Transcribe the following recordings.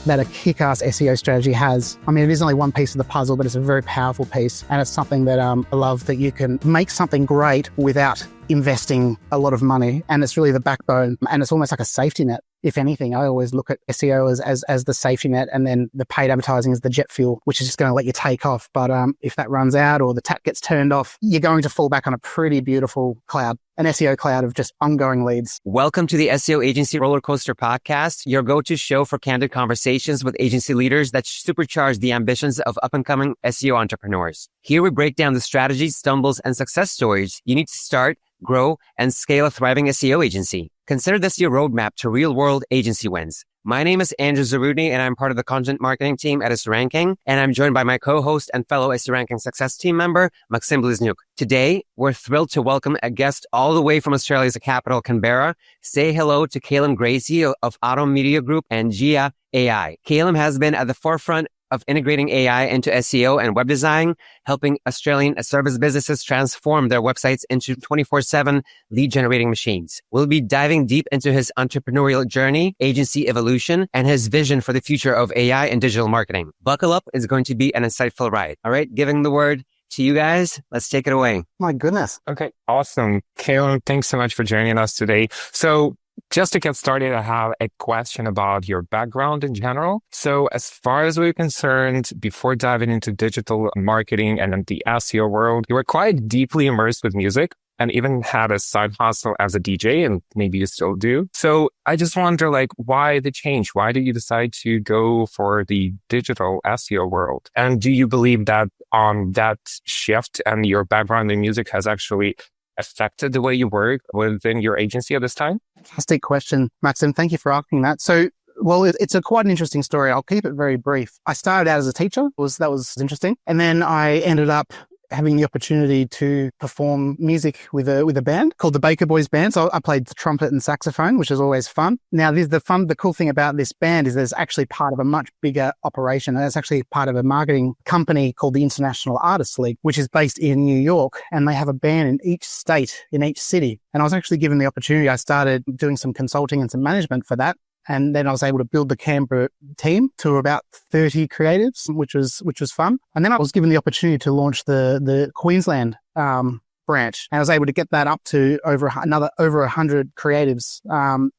that a kick-ass SEO strategy has. I mean, it is only one piece of the puzzle, but it's a very powerful piece. And it's something that I love, that you can make something great without investing a lot of money. And it's really the backbone. And it's almost like a safety net. If anything, I always look at SEO as the safety net, and then the paid advertising is the jet fuel, which is just going to let you take off. But if that runs out or the tap gets turned off, you're going to fall back on a pretty beautiful cloud, an SEO cloud of just ongoing leads. Welcome to the SEO Agency Rollercoaster podcast, your go-to show for candid conversations with agency leaders that supercharge the ambitions of up-and-coming SEO entrepreneurs. Here we break down the strategies, stumbles, and success stories you need to start, grow, and scale a thriving SEO agency. Consider this your roadmap to real-world agency wins. My name is Andrew Zarudny, and I'm part of the content marketing team at SEO Ranking, and I'm joined by my co-host and fellow SEO Ranking success team member, Maxim Bliznyuk. Today, we're thrilled to welcome a guest all the way from Australia's capital, Canberra. Say hello to Callum Gracie of Atom Media Group and Gia AI. Callum has been at the forefront of integrating AI into SEO and web design, helping Australian service businesses transform their websites into 24/7 lead generating machines. We'll be diving deep into his entrepreneurial journey, agency evolution, and his vision for the future of AI and digital marketing. Buckle up, it's going to be an insightful ride. All right, giving the word to you guys. Let's take it away. My goodness. Okay, awesome. Callum, thanks so much for joining us today. So just to get started, I have a question about your background in general. So as far as we're concerned, before diving into digital marketing and the SEO world, you were quite deeply immersed with music and even had a side hustle as a DJ, and maybe you still do. So I just wonder, why the change? Why did you decide to go for the digital SEO world? And do you believe that that shift and your background in music has actually affected the way you work within your agency at this time? Fantastic question, Maxim. Thank you for asking that. So, well, it's quite an interesting story. I'll keep it very brief. I started out as a teacher. That was interesting. And then I ended up having the opportunity to perform music with a band called the Baker Boys Band. So I played the trumpet and saxophone, which is always fun. Now, the cool thing about this band is there's actually part of a much bigger operation. And it's actually part of a marketing company called the International Artists League, which is based in New York. And they have a band in each state, in each city. And I was actually given the opportunity. I started doing some consulting and some management for that. And then I was able to build the Canberra team to about 30 creatives, which was fun. And then I was given the opportunity to launch the Queensland branch. And I was able to get that up to over 100 creatives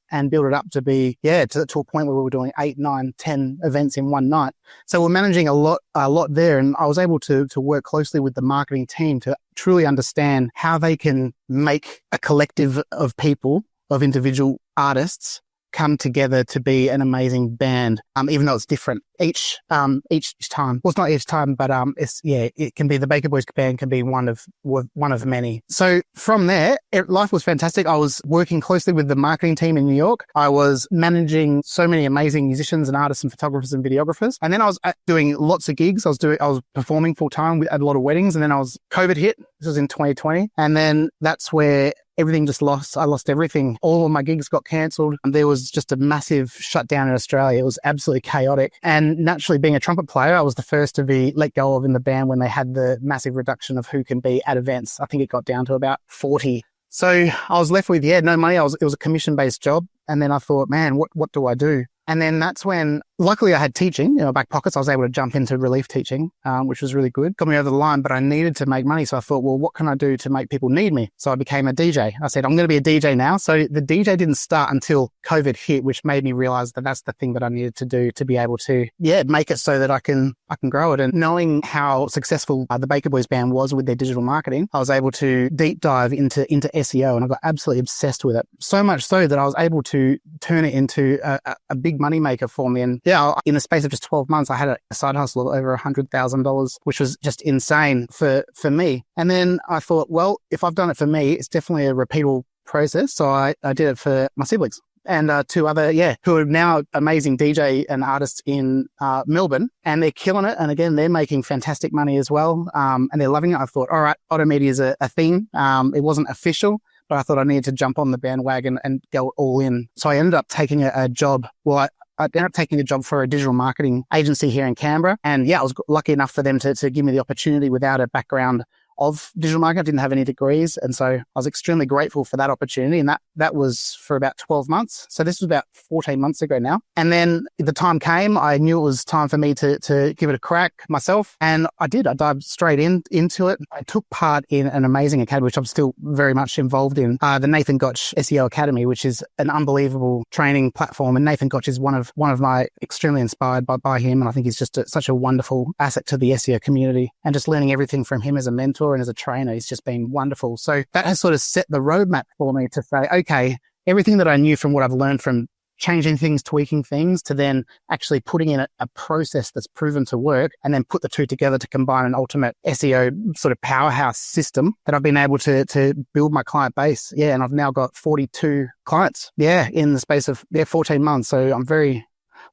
and build it up to be, to a point where we were doing 8, 9, 10 events in one night. So we're managing a lot there. And I was able to work closely with the marketing team to truly understand how they can make a collective of people, of individual artists, come together to be an amazing band, even though it's different each time. Well, it's not each time, but it can be the Baker Boys band can be one of many. So from there, life was fantastic. I was working closely with the marketing team in New York. I was managing so many amazing musicians and artists and photographers and videographers. And then I was doing lots of gigs. I was performing full time at a lot of weddings. And then COVID hit. This was in 2020. And then that's where everything I lost everything. All of my gigs got cancelled. And there was just a massive shutdown in Australia. It was absolutely chaotic. And naturally, being a trumpet player, I was the first to be let go of in the band when they had the massive reduction of who can be at events. I think it got down to about 40. So I was left with, no money. It was a commission-based job. And then I thought, man, what do I do? And then that's when, luckily I had teaching in my back pockets. I was able to jump into relief teaching, which was really good. Got me over the line, but I needed to make money. So I thought, well, what can I do to make people need me? So I became a DJ. I said, I'm going to be a DJ now. So the DJ didn't start until COVID hit, which made me realize that that's the thing that I needed to do to be able to, make it so that I can grow it. And knowing how successful the Baker Boys band was with their digital marketing, I was able to deep dive into SEO, and I got absolutely obsessed with it. So much so that I was able to turn it into a big moneymaker for me. And in the space of just 12 months, I had a side hustle of over $100,000, which was just insane for me. And then I thought, well, if I've done it for me, it's definitely a repeatable process. So I did it for my siblings and two other, who are now amazing DJ and artists in Melbourne, and they're killing it. And again, they're making fantastic money as well. And they're loving it. I thought, all right, Automedia is a thing. It wasn't official, but I thought I needed to jump on the bandwagon and go all in. So I ended up taking a job. Well, I ended up taking a job for a digital marketing agency here in Canberra. And I was lucky enough for them to give me the opportunity without a background of digital marketing. I didn't have any degrees. And so I was extremely grateful for that opportunity. And that was for about 12 months. So this was about 14 months ago now. And then the time came, I knew it was time for me to give it a crack myself. And I did. I dived straight into it. I took part in an amazing academy, which I'm still very much involved in, the Nathan Gotch SEO Academy, which is an unbelievable training platform. And Nathan Gotch is one of my extremely inspired by him. And I think he's just such a wonderful asset to the SEO community. And just learning everything from him as a mentor and as a trainer, he's just been wonderful. So that has sort of set the roadmap for me to say, okay, everything that I knew from what I've learned from changing things, tweaking things, to then actually putting in a process that's proven to work, and then put the two together to combine an ultimate SEO sort of powerhouse system that I've been able to build my client base. Yeah. And I've now got 42 clients. Yeah. In the space of 14 months. So I'm very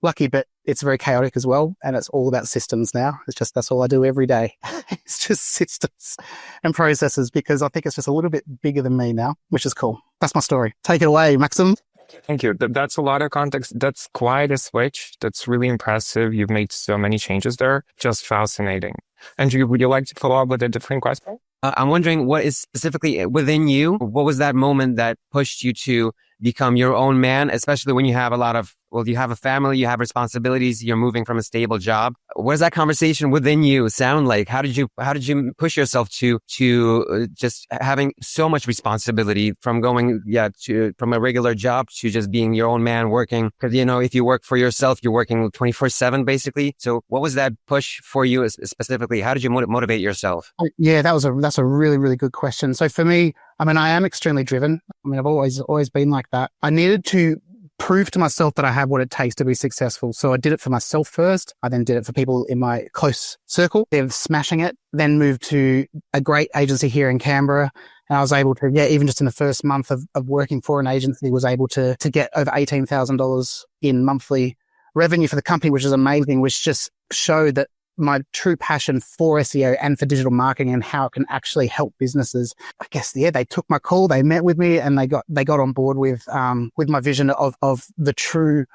lucky, but it's very chaotic as well. And it's all about systems now. That's all I do every day. It's just systems and processes, because I think it's just a little bit bigger than me now, which is cool. That's my story. Take it away, Maxim. Thank you. That's a lot of context. That's quite a switch. That's really impressive. You've made so many changes there. Just fascinating. Andrew, would you like to follow up with a different question? I'm wondering what is specifically within you. What was that moment that pushed you to become your own man, especially when you have you have a family, you have responsibilities, you're moving from a stable job. What does that conversation within you sound like? How did you push yourself to just having so much responsibility from going, from a regular job to just being your own man working? Because, if you work for yourself, you're working 24/7 basically. So what was that push for you specifically? How did you motivate yourself? Yeah, that's a really, really good question. So for me, I am extremely driven. I've always been like that. I needed to prove to myself that I have what it takes to be successful. So I did it for myself first. I then did it for people in my close circle. They're smashing it. Then moved to a great agency here in Canberra. And I was able to, even just in the first month of working for an agency, was able to get over $18,000 in monthly revenue for the company, which is amazing, which just showed that my true passion for SEO and for digital marketing and how it can actually help businesses. I guess, they took my call, they met with me, and they got on board with my vision of the true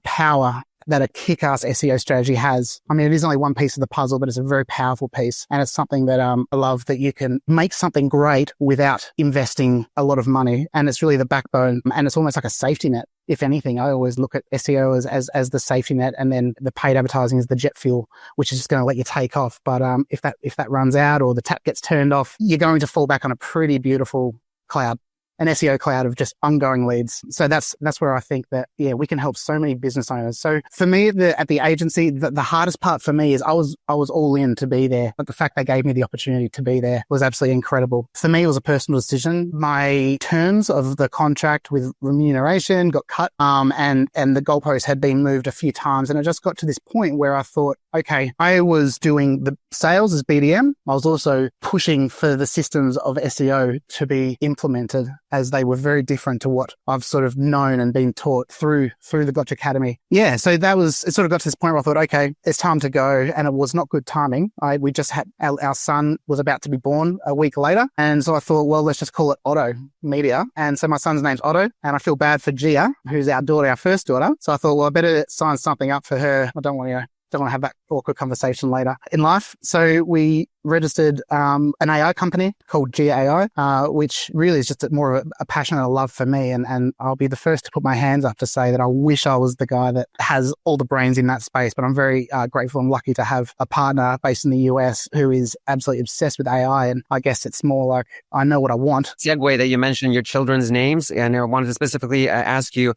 power that a kick-ass SEO strategy has. It is only one piece of the puzzle, but it's a very powerful piece. And it's something that I love, that you can make something great without investing a lot of money. And it's really the backbone, and it's almost like a safety net. If anything, I always look at SEO as the safety net, and then the paid advertising is the jet fuel, which is just going to let you take off. But if that runs out or the tap gets turned off, you're going to fall back on a pretty beautiful cloud, an SEO cloud of just ongoing leads. So that's where I think that, we can help so many business owners. So for me, at the agency, the hardest part for me is I was all in to be there, but the fact they gave me the opportunity to be there was absolutely incredible. For me, it was a personal decision. My terms of the contract with remuneration got cut, and the goalpost had been moved a few times. And it just got to this point where I thought, okay, I was doing the sales as BDM. I was also pushing for the systems of SEO to be implemented, as they were very different to what I've sort of known and been taught through the Gotch Academy. Yeah, so it sort of got to this point where I thought, okay, it's time to go. And it was not good timing. We just had, our son was about to be born a week later. And so I thought, well, let's just call it Otto Media. And so my son's name's Otto, and I feel bad for Gia, who's our first daughter. So I thought, well, I better sign something up for her. I don't want to have that awkward conversation later in life. So we registered an AI company called GAI, which really is just more of a passion and a love for me. And I'll be the first to put my hands up to say that I wish I was the guy that has all the brains in that space. But I'm very grateful and lucky to have a partner based in the US who is absolutely obsessed with AI. And I guess it's more like, I know what I want. Segue that you mentioned your children's names, and I wanted to specifically ask you,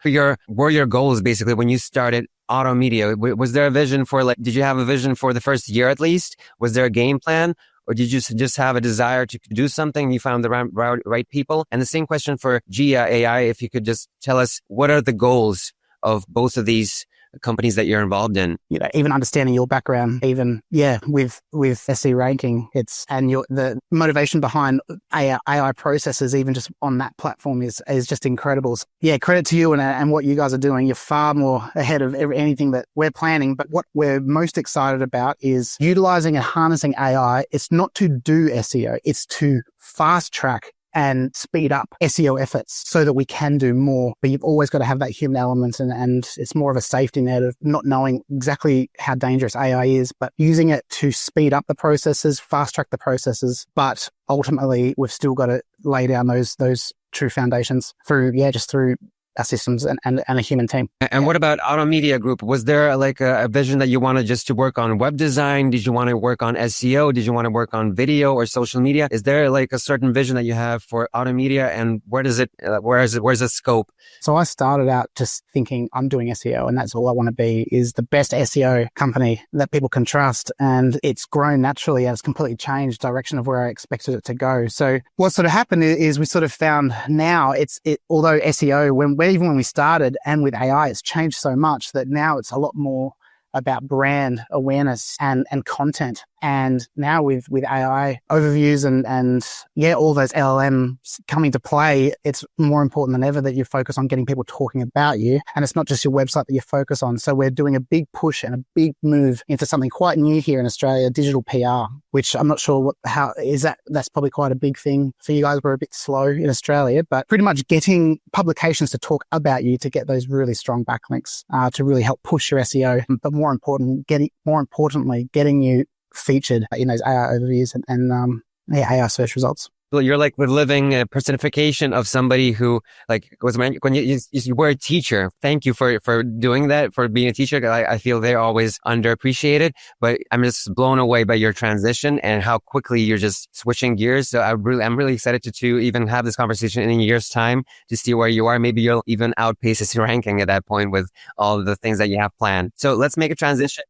were your goals basically when you started Auto Media? Was there a vision did you have a vision for the first year at least? Was there a game plan? Or did you just have a desire to do something and you found the right people? And the same question for Gia AI, if you could just tell us, what are the goals of both of these companies that you're involved in? Even understanding your background, with SE ranking, the motivation behind AI processes, even just on that platform is just incredible. So, credit to you and what you guys are doing. You're far more ahead of anything that we're planning. But what we're most excited about is utilizing and harnessing AI. It's not to do SEO. It's to fast track and speed up SEO efforts so that we can do more. But you've always got to have that human element, and it's more of a safety net of not knowing exactly how dangerous AI is, but using it to speed up the processes, fast track the processes. But ultimately, we've still got to lay down those true foundations through our systems and a human team. And what about Auto Media Group? Was there like a vision that you wanted just to work on web design? Did you want to work on SEO? Did you want to work on video or social media? Is there like a certain vision that you have for Auto Media, and where's the scope? So I started out just thinking I'm doing SEO and that's all I want to be, is the best SEO company that people can trust. And it's grown naturally and it's completely changed direction of where I expected it to go. So what sort of happened is we sort of found now although SEO, even when we started and with AI, it's changed so much that now it's a lot more about brand awareness and content. And now with AI overviews and all those LLMs coming to play, it's more important than ever that you focus on getting people talking about you. And it's not just your website that you focus on. So we're doing a big push and a big move into something quite new here in Australia, digital PR, which I'm not sure how is that. That's probably quite a big thing for you guys. We're a bit slow in Australia, but pretty much getting publications to talk about you to get those really strong backlinks to really help push your SEO. But more importantly, getting you featured in those AI overviews and AI search results. Well, you're like the living personification of somebody who when you were a teacher. Thank you for doing that, for being a teacher. I feel they're always underappreciated, but I'm just blown away by your transition and how quickly you're just switching gears. So I'm really excited to even have this conversation in a year's time to see where you are. Maybe you'll even outpace this ranking at that point with all the things that you have planned. So let's make a transition.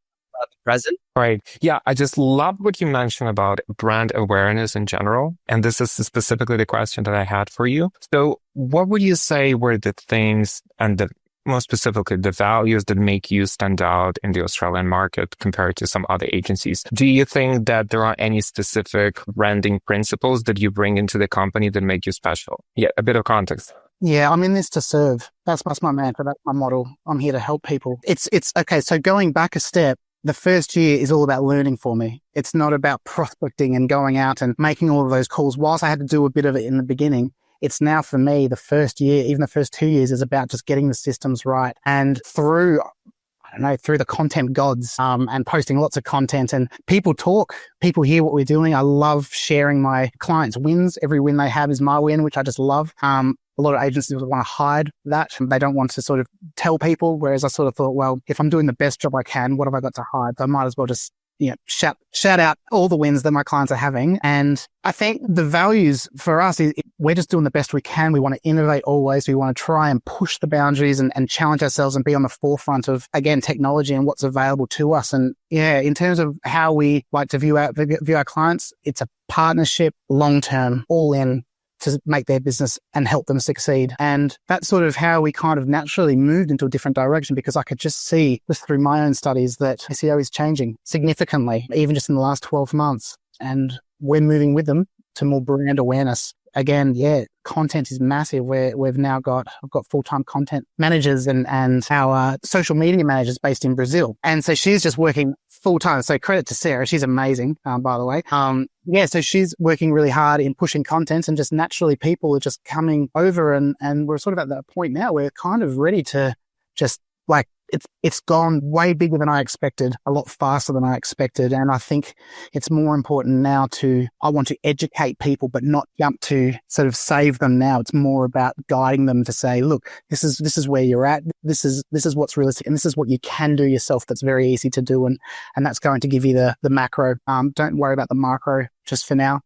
Present. Right. Yeah. I just love what you mentioned about brand awareness in general. And this is specifically the question that I had for you. So what would you say were the things and more specifically, the values that make you stand out in the Australian market compared to some other agencies? Do you think that there are any specific branding principles that you bring into the company that make you special? Yeah. A bit of context. Yeah, I'm in this to serve. That's my mantra. That's my model. I'm here to help people. It's okay. So going back a step, the first year is all about learning for me. It's not about prospecting and going out and making all of those calls. Whilst I had to do a bit of it in the beginning, it's now for me, the first year, even the first 2 years, is about just getting the systems right. And through the content gods, and posting lots of content, and people talk, people hear what we're doing. I love sharing my clients' wins. Every win they have is my win, which I just love. A lot of agencies want to hide that. They don't want to sort of tell people. Whereas I sort of thought, well, if I'm doing the best job I can, what have I got to hide? So I might as well just, shout out all the wins that my clients are having. And I think the values for us is we're just doing the best we can. We want to innovate always. We want to try and push the boundaries and challenge ourselves and be on the forefront of, again, technology and what's available to us. And in terms of how we like to view our clients, it's a partnership, long-term, all in, to make their business and help them succeed. And that's sort of how we kind of naturally moved into a different direction, because I could just see just through my own studies that SEO is changing significantly, even just in the last 12 months. And we're moving with them to more brand awareness. Again, content is massive. I've got full-time content managers and our social media managers based in Brazil. And so she's just working full-time. So credit to Sarah. She's amazing, by the way. So she's working really hard in pushing content, and just naturally people are just coming over and we're sort of at that point now where we're kind of ready to just it's gone way bigger than I expected, a lot faster than I expected. And I think it's more important now I want to educate people, but not jump to sort of save them now. It's more about guiding them to say, look, this is where you're at. This is what's realistic. And this is what you can do yourself. That's very easy to do. And that's going to give you the macro. Don't worry about the micro just for now.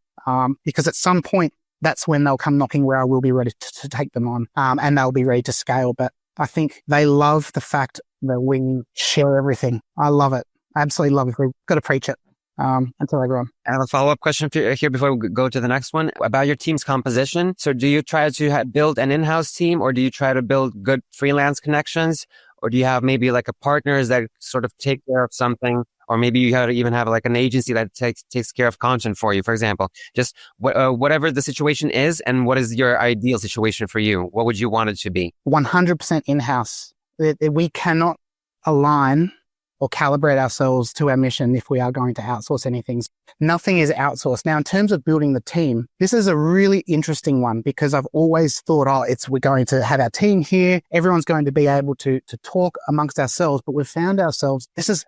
Because at some point, that's when they'll come knocking where I will be ready to take them on. And they'll be ready to scale. But I think they love the fact that we share everything. I love it. I absolutely love it. We've got to preach it until they grow. I have a follow-up question here before we go to the next one about your team's composition. So do you try to build an in-house team, or do you try to build good freelance connections? Or do you have maybe like a partners that sort of take care of something? Or maybe you even have like an agency that takes care of content for you, for example. Just whatever the situation is, and what is your ideal situation for you? What would you want it to be? 100% in-house. We cannot align or calibrate ourselves to our mission if we are going to outsource anything. Nothing is outsourced. Now, in terms of building the team, this is a really interesting one because I've always thought, we're going to have our team here. Everyone's going to be able to talk amongst ourselves, but we've found ourselves, I've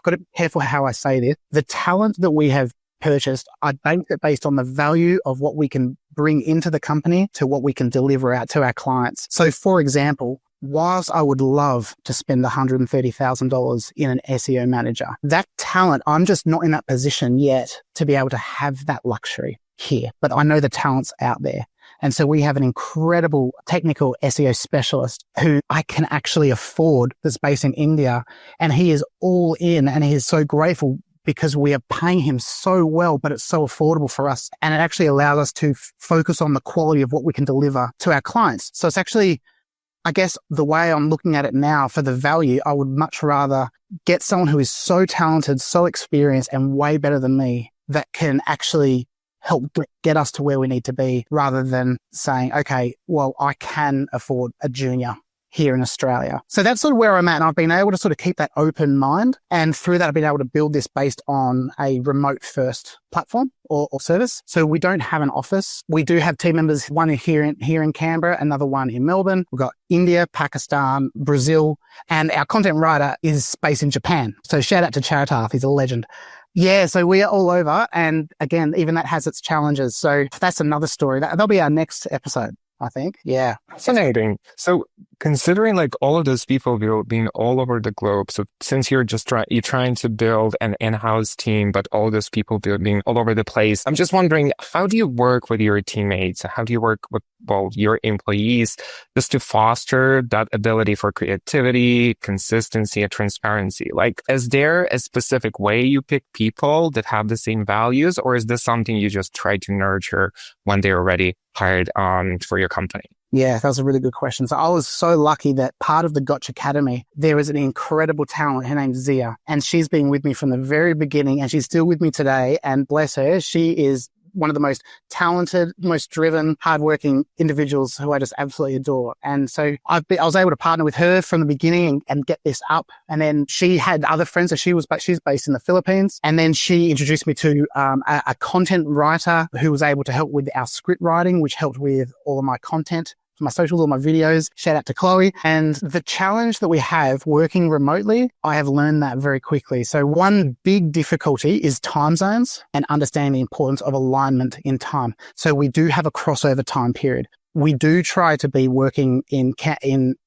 got to be careful how I say this. The talent that we have purchased, I bank it based on the value of what we can bring into the company to what we can deliver out to our clients. So for example, whilst I would love to spend $130,000 in an SEO manager, that talent, I'm just not in that position yet to be able to have that luxury here. But I know the talent's out there. And so we have an incredible technical SEO specialist who I can actually afford that's based in India. And he is all in and he is so grateful because we are paying him so well, but it's so affordable for us. And it actually allows us to focus on the quality of what we can deliver to our clients. So it's actually, I guess the way I'm looking at it now for the value, I would much rather get someone who is so talented, so experienced and way better than me that can actually help get us to where we need to be rather than saying, okay, well, I can afford a junior here in Australia. So that's sort of where I'm at. And I've been able to sort of keep that open mind. And through that, I've been able to build this based on a remote first platform or service. So we don't have an office. We do have team members, one here in Canberra, another one in Melbourne. We've got India, Pakistan, Brazil, and our content writer is based in Japan. So shout out to Charitath. He's a legend. Yeah, so we are all over. And again, even that has its challenges. So that's another story. That'll be our next episode, I think. Yeah. Fascinating. So considering like all of those people being all over the globe, so since you're trying to build an in-house team, but all those people being all over the place, I'm just wondering, how do you work with your teammates? How do you work with, your employees just to foster that ability for creativity, consistency, and transparency? Like, is there a specific way you pick people that have the same values, or is this something you just try to nurture when they're already hired on for your company? Yeah, that was a really good question. So I was so lucky that part of the Gotch Academy, there is an incredible talent. Her name's Zia, and she's been with me from the very beginning, and she's still with me today. And bless her, she is one of the most talented, most driven, hardworking individuals who I just absolutely adore. And so I was able to partner with her from the beginning and get this up. And then she had other friends. So she's based in the Philippines. And then she introduced me to a content writer who was able to help with our script writing, which helped with all of my content, my socials, all my videos. Shout out to Chloe. And the challenge that we have working remotely, I have learned that very quickly. So one big difficulty is time zones and understanding the importance of alignment in time. So we do have a crossover time period. We do try to be working in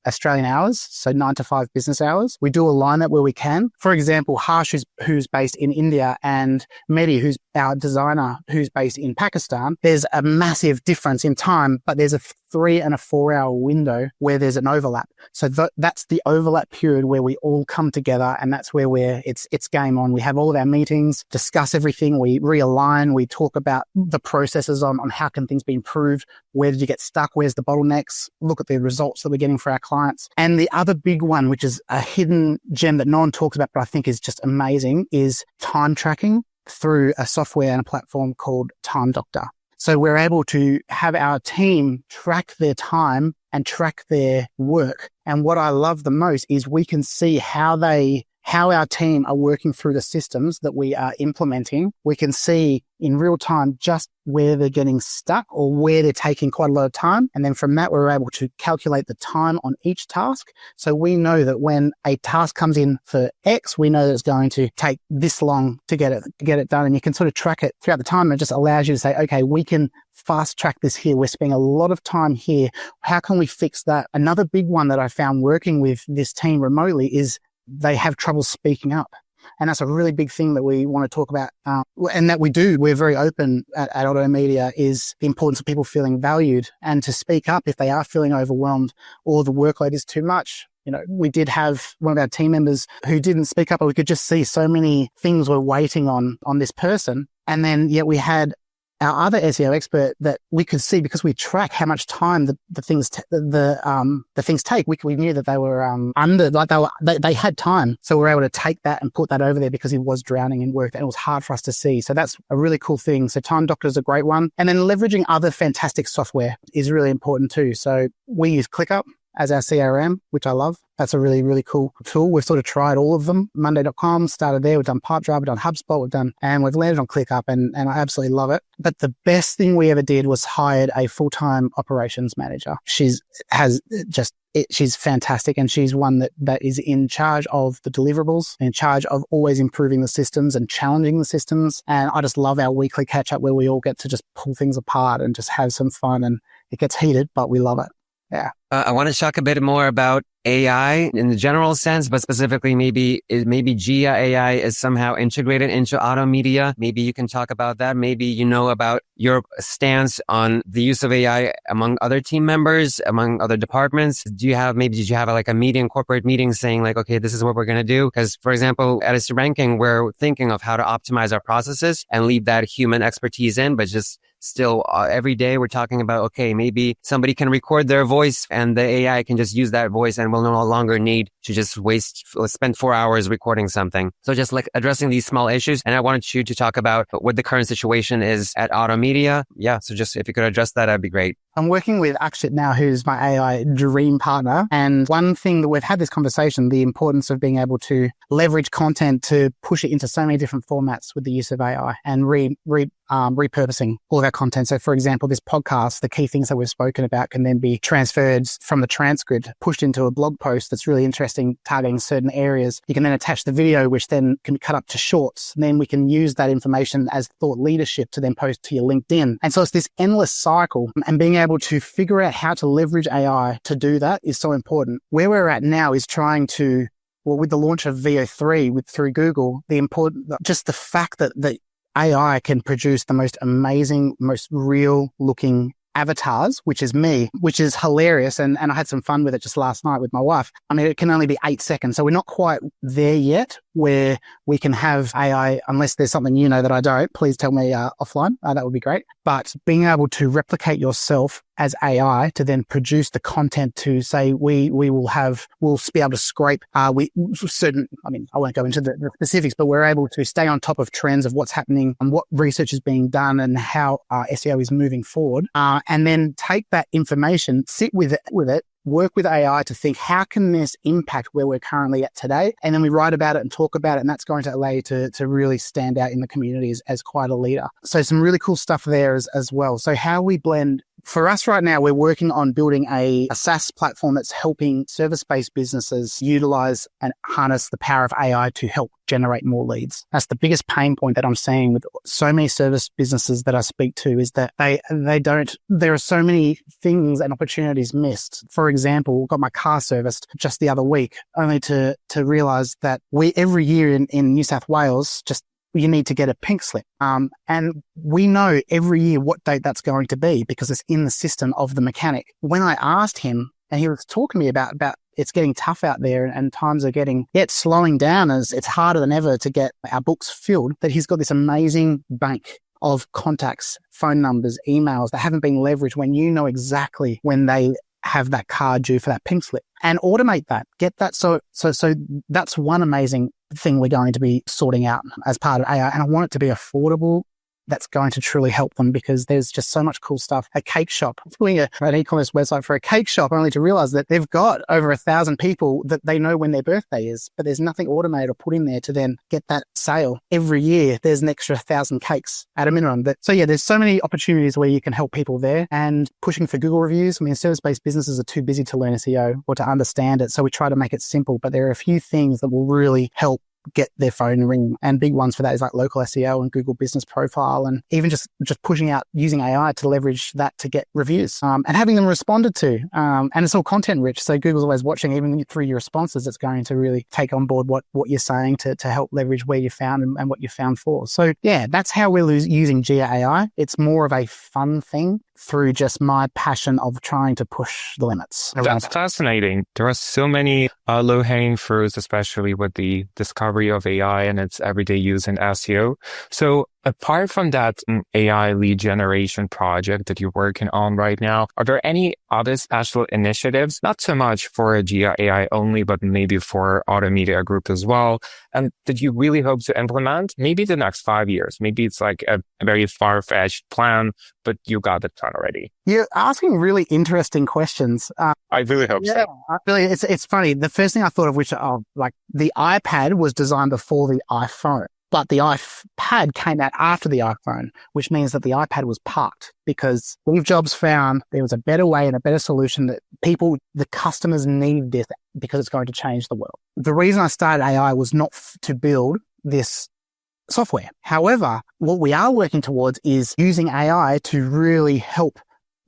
Australian hours, so 9 to 5 business hours. We do align that where we can. For example, Harsh, who's based in India, and Mehdi, who's our designer, who's based in Pakistan. There's a massive difference in time, but there's a 3 and a 4 hour window where there's an overlap. So that's the overlap period where we all come together, and that's where it's game on. We have all of our meetings, discuss everything, we realign, we talk about the processes on how can things be improved, where did you get stuck, where's the bottlenecks, look at the results that we're getting for our clients. And the other big one, which is a hidden gem that no one talks about, but I think is just amazing, is time tracking through a software and a platform called Time Doctor. So we're able to have our team track their time and track their work. And what I love the most is we can see how our team are working through the systems that we are implementing. We can see in real time just where they're getting stuck or where they're taking quite a lot of time. And then from that, we're able to calculate the time on each task. So we know that when a task comes in for X, we know that it's going to take this long to get it done. And you can sort of track it throughout the time. It just allows you to say, okay, we can fast track this here. We're spending a lot of time here. How can we fix that? Another big one that I found working with this team remotely is they have trouble speaking up. And that's a really big thing that we want to talk about. And that we do. We're very open at Auto Media, is the importance of people feeling valued and to speak up if they are feeling overwhelmed or the workload is too much. You know, we did have one of our team members who didn't speak up, but we could just see so many things were waiting on this person. And then yet we had our other SEO expert that we could see, because we track how much time the things take. We knew that they were they had time, so we were able to take that and put that over there because he was drowning in work, and it was hard for us to see. So that's a really cool thing. So Time Doctor is a great one, and then leveraging other fantastic software is really important too. So we use ClickUp. as our CRM, which I love. That's a really, really cool tool. We've sort of tried all of them. Monday.com started there. We've done Pipedrive, we've done HubSpot, and we've landed on ClickUp, and I absolutely love it. But the best thing we ever did was hired a full-time operations manager. She's fantastic, and she's one that is in charge of the deliverables, in charge of always improving the systems and challenging the systems. And I just love our weekly catch up where we all get to just pull things apart and just have some fun. And it gets heated, but we love it. Yeah. I want to talk a bit more about AI in the general sense, but specifically maybe Gia AI is somehow integrated into auto media. Maybe you can talk about that. Maybe you know about your stance on the use of AI among other team members, among other departments. Did you have like a meeting, corporate meeting saying like, okay, this is what we're going to do? Because for example, at SEO Ranking, we're thinking of how to optimize our processes and leave that human expertise in, but just still every day we're talking about, okay, maybe somebody can record their voice and the AI can just use that voice and will no longer need to just spend 4 hours recording something. So just like addressing these small issues. And I wanted you to talk about what the current situation is at Auto Media. Yeah. So just if you could address that, that'd be great. I'm working with Akshit now, who's my AI dream partner. And one thing that we've had this conversation, the importance of being able to leverage content to push it into so many different formats with the use of AI and repurposing all of our content. So for example, this podcast, the key things that we've spoken about can then be transferred from the transcript, pushed into a blog post that's really interesting, targeting certain areas. You can then attach the video, which then can be cut up to shorts. And then we can use that information as thought leadership to then post to your LinkedIn. And so it's this endless cycle, and being able to figure out how to leverage AI to do that is so important. Where we're at now is trying to, well, with the launch of VO3 through Google, just the fact that the AI can produce the most amazing, most real looking avatars, which is me, which is hilarious. And I had some fun with it just last night with my wife. I mean, it can only be 8 seconds. So we're not quite there yet where we can have AI, unless there's something that I don't, please tell me offline. That would be great. But being able to replicate yourself as AI to then produce the content to say, we'll be able to scrape, I won't go into the specifics, but we're able to stay on top of trends of what's happening and what research is being done and how SEO is moving forward. And then take that information, sit with it, work with AI to think, how can this impact where we're currently at today? And then we write about it and talk about it. And that's going to allow you to really stand out in the community as quite a leader. So some really cool stuff there as well. So how we blend. For us right now, we're working on building a SaaS platform that's helping service-based businesses utilize and harness the power of AI to help generate more leads. That's the biggest pain point that I'm seeing with so many service businesses that I speak to, is that there are so many things and opportunities missed. For example, got my car serviced just the other week, only to realize that every year in New South Wales, you need to get a pink slip. And we know every year what date that's going to be because it's in the system of the mechanic. When I asked him, and he was talking to me about it's getting tough out there and times are it's slowing down as it's harder than ever to get our books filled, that he's got this amazing bank of contacts, phone numbers, emails that haven't been leveraged when you know exactly when they have that card due for that pink slip, and automate that, get that. So that's one amazing thing we're going to be sorting out as part of AI. And I want it to be affordable. That's going to truly help them because there's just so much cool stuff. A cake shop, doing an e-commerce website for a cake shop, only to realize that they've got over 1,000 people that they know when their birthday is, but there's nothing automated or put in there to then get that sale. Every year, there's an extra 1,000 cakes at a minimum. There's so many opportunities where you can help people there, and pushing for Google reviews. I mean, service-based businesses are too busy to learn SEO or to understand it. So we try to make it simple, but there are a few things that will really help get their phone ring. And big ones for that is like local SEO and Google Business Profile, and even just pushing out using AI to leverage that to get reviews and having them responded to. And it's all content rich. So Google's always watching, even through your responses. It's going to really take on board what you're saying to help leverage where you found and what you found for. So yeah, that's how we're using Gia AI. It's more of a fun thing through just my passion of trying to push the limits. That's fascinating. There are so many low-hanging fruits, especially with the discovery of AI and its everyday use in SEO. So apart from that AI lead generation project that you're working on right now, are there any other special initiatives, not so much for Gia AI only, but maybe for Auto Media Group as well, and that you really hope to implement maybe the next 5 years? Maybe it's like a very far-fetched plan, but you got it done already. You're asking really interesting questions. I really hope so. Really, it's funny. The first thing I thought of, like the iPad was designed before the iPhone, but the iPad came out after the iPhone, which means that the iPad was parked because Steve Jobs found there was a better way and a better solution that the customers need this because it's going to change the world. The reason I started AI was not to build this software. However, what we are working towards is using AI to really help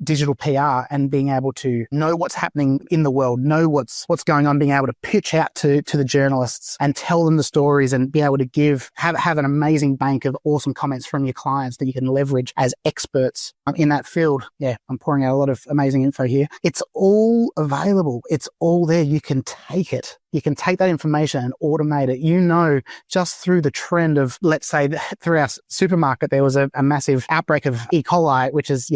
digital PR and being able to know what's happening in the world, know what's going on, being able to pitch out to the journalists and tell them the stories and be able to have an amazing bank of awesome comments from your clients that you can leverage as experts in that field. Yeah, I'm pouring out a lot of amazing info here. It's all available. It's all there. You can take it. You can take that information and automate it. Just through the trend of, let's say, through our supermarket, there was a massive outbreak of E. coli, which is,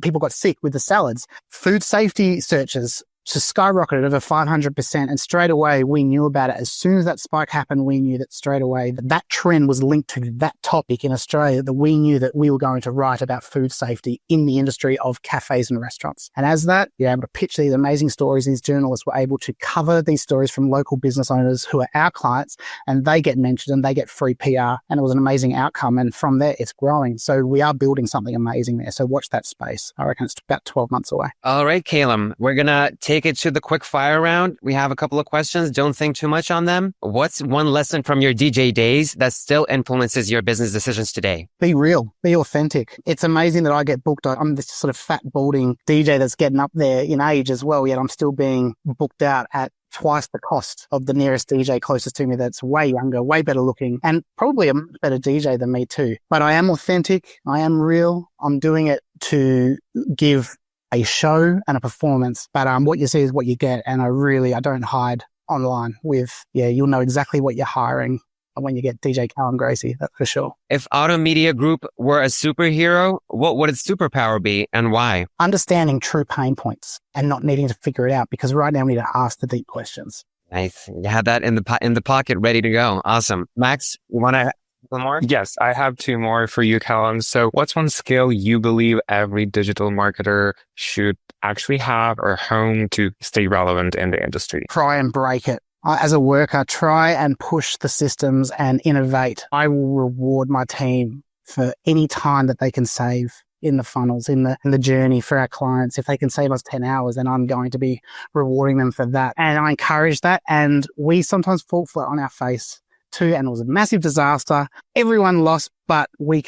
people got sick with the salads. Food safety searches just skyrocketed over 500%. And straight away, we knew about it. As soon as that spike happened, we knew that straight away that trend was linked to that topic in Australia, that we knew that we were going to write about food safety in the industry of cafes and restaurants. And as that, you're able to pitch these amazing stories. These journalists were able to cover these stories from local business owners who are our clients, and they get mentioned and they get free PR. And it was an amazing outcome. And from there, it's growing. So we are building something amazing there. So watch that space. I reckon it's about 12 months away. All right, Callum, we're going to take it to the quick fire round. We have a couple of questions. Don't think too much on them. What's one lesson from your DJ days that still influences your business decisions today? Be real. Be authentic. It's amazing that I get booked. I'm this sort of fat, balding DJ that's getting up there in age as well, yet I'm still being booked out at twice the cost of the nearest DJ closest to me that's way younger, way better looking, and probably a much better DJ than me too. But I am authentic. I am real. I'm doing it to give a show and a performance, but what you see is what you get, and I don't hide online with, you'll know exactly what you're hiring when you get DJ Callum Gracie, that's for sure. If Auto Media Group were a superhero, what would its superpower be and why? Understanding true pain points and not needing to figure it out, because right now we need to ask the deep questions. Nice. You have that in the pocket ready to go. Awesome. Max, you want to one more? Yes, I have two more for you, Callum. So what's one skill you believe every digital marketer should actually have or hone to stay relevant in the industry? Try and break it. As a worker, try and push the systems and innovate. I will reward my team for any time that they can save in the funnels, in the journey for our clients. If they can save us 10 hours, then I'm going to be rewarding them for that. And I encourage that. And we sometimes fall flat on our face too. And it was a massive disaster. Everyone lost, but we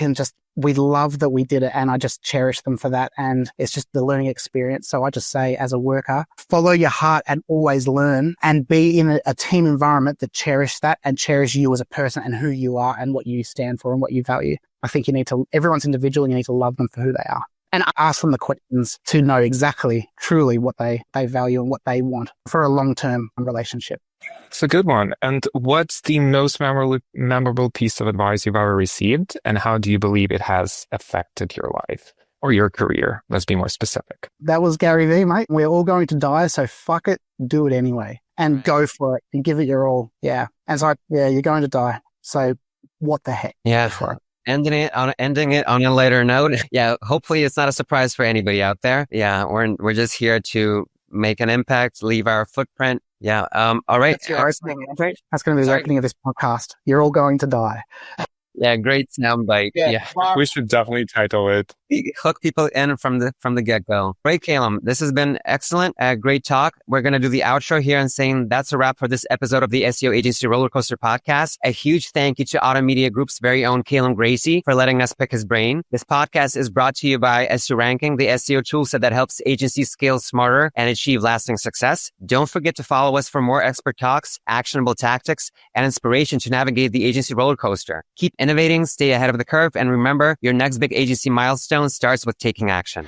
love that we did it, and I just cherish them for that. And it's just the learning experience. So I just say, as a worker, follow your heart and always learn, and be in a team environment that cherish that and cherish you as a person and who you are and what you stand for and what you value. I think everyone's individual, and you need to love them for who they are. And ask them the questions to know exactly, truly what they value and what they want for a long-term relationship. It's a good one. And what's the most memorable piece of advice you've ever received? And how do you believe it has affected your life or your career? Let's be more specific. That was Gary Vee, mate. We're all going to die, so fuck it, do it anyway. And go for it and give it your all. Yeah. And so, you're going to die. So what the heck? Yeah. Go for it. Ending it on a lighter note. Yeah. Hopefully it's not a surprise for anybody out there. Yeah. We're just here to make an impact, leave our footprint. Yeah. All right. That's going to be the opening of this podcast. You're all going to die. Yeah. Great soundbite. Yeah. We should definitely title it. Hook people in from the get-go. Great, Callum. This has been excellent. Great talk. We're going to do the outro here and saying that's a wrap for this episode of the SEO Agency Rollercoaster podcast. A huge thank you to Auto Media Group's very own Callum Gracie for letting us pick his brain. This podcast is brought to you by SEO Ranking, the SEO toolset that helps agencies scale smarter and achieve lasting success. Don't forget to follow us for more expert talks, actionable tactics, and inspiration to navigate the agency rollercoaster. Keep innovating, stay ahead of the curve, and remember, your next big agency milestone starts with taking action.